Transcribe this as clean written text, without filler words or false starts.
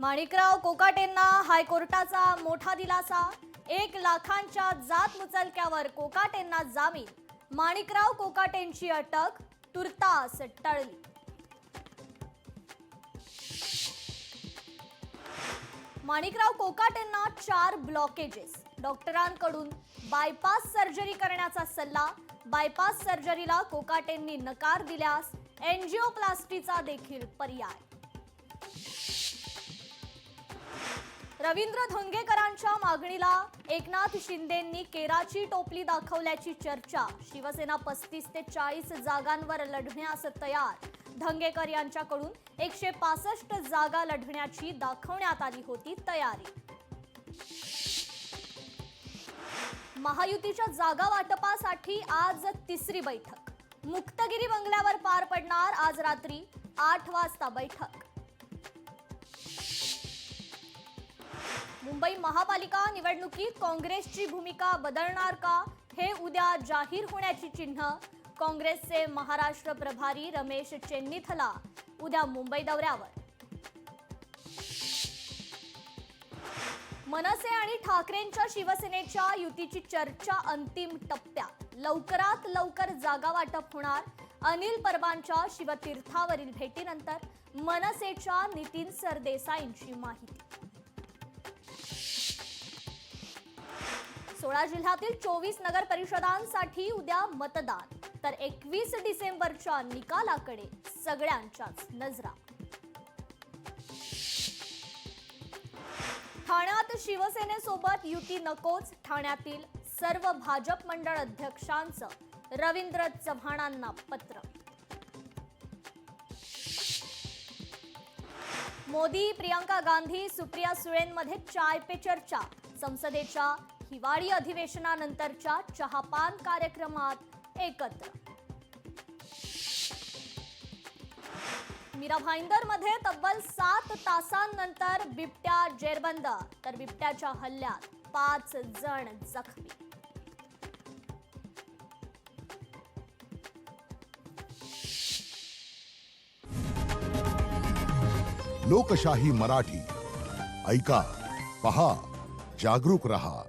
माणिकराव कोकाटेंना हायकोर्टाचा मोठा दिलासा। 1 लाखांच्या जात मुचलक्यावर कोकाटेंना जामीन। माणिकराव कोकाटेंची अटक तुर्तास टळली। माणिकराव कोकाटेंना 4 ब्लॉकेजेस। डॉक्टरांकडून बायपास सर्जरी करण्याचा सल्ला। बायपास सर्जरीला कोकाटेंनी नकार दिल्यास एंजिओप्लास्टीचा देखील पर्याय। रवींद्र धंगेकरांच्या मागणीला एकनाथ शिंदेंनी केराची टोपली दाखवल्याची चर्चा। शिवसेना 35 ते 40 जागांवर लढण्यास तयार। धंगेकर यांच्याकडून 165 जागा लढण्याची दाखवण्यात आली होती तयारी। महायुतीच्या जागा वाटपासाठी आज तिसरी बैठक। मुक्तगिरी बंगल्यावर पार पडणार आज रात्री 8 वाजता बैठक। मुंबई महापालिका निवडणुकीत काँग्रेसची भूमिका बदलणार का, हे उद्या जाहीर होण्याची चिन्ह। काँग्रेसचे महाराष्ट्र प्रभारी रमेश चेन्निथला उद्या मुंबई दौऱ्यावर। मनसे आणि ठाकरेंच्या शिवसेनेच्या युतीची चर्चा अंतिम टप्प्यात। लवकरात लवकर जागा वाटप होणार। अनिल परबांच्या शिवतीर्थावरील भेटीनंतर मनसेच्या नितीन सरदेसाईंची माहिती। 16 जिल्ह्यातील 24 नगर परिषदांसाठी उद्या मतदान, तर 21 डिसेंबरच्या निकालाकडे सगळ्यांच्याच नजरा। ठाण्यात शिवसेनेसोबत युती नकोच। ठाण्यातील सर्व भाजप मंडळ अध्यक्षांचं रवींद्र चव्हाणांना पत्र। मोदी, प्रियंका गांधी, सुप्रिया सुळेंमध्ये चाय पे चर्चा। संसदेच्या हिवाळी अधिवेशनानंतरच्या चहापान कार्यक्रमात एकत्र। मीरा भाईंदरमध्ये तब्बल 7 तासांनंतर बिबट्या जेरबंद, तर बिबट्याच्या हल्ल्यात 5 जण जखमी। लोकशाही मराठी ऐका, पहा, जागरूक रहा।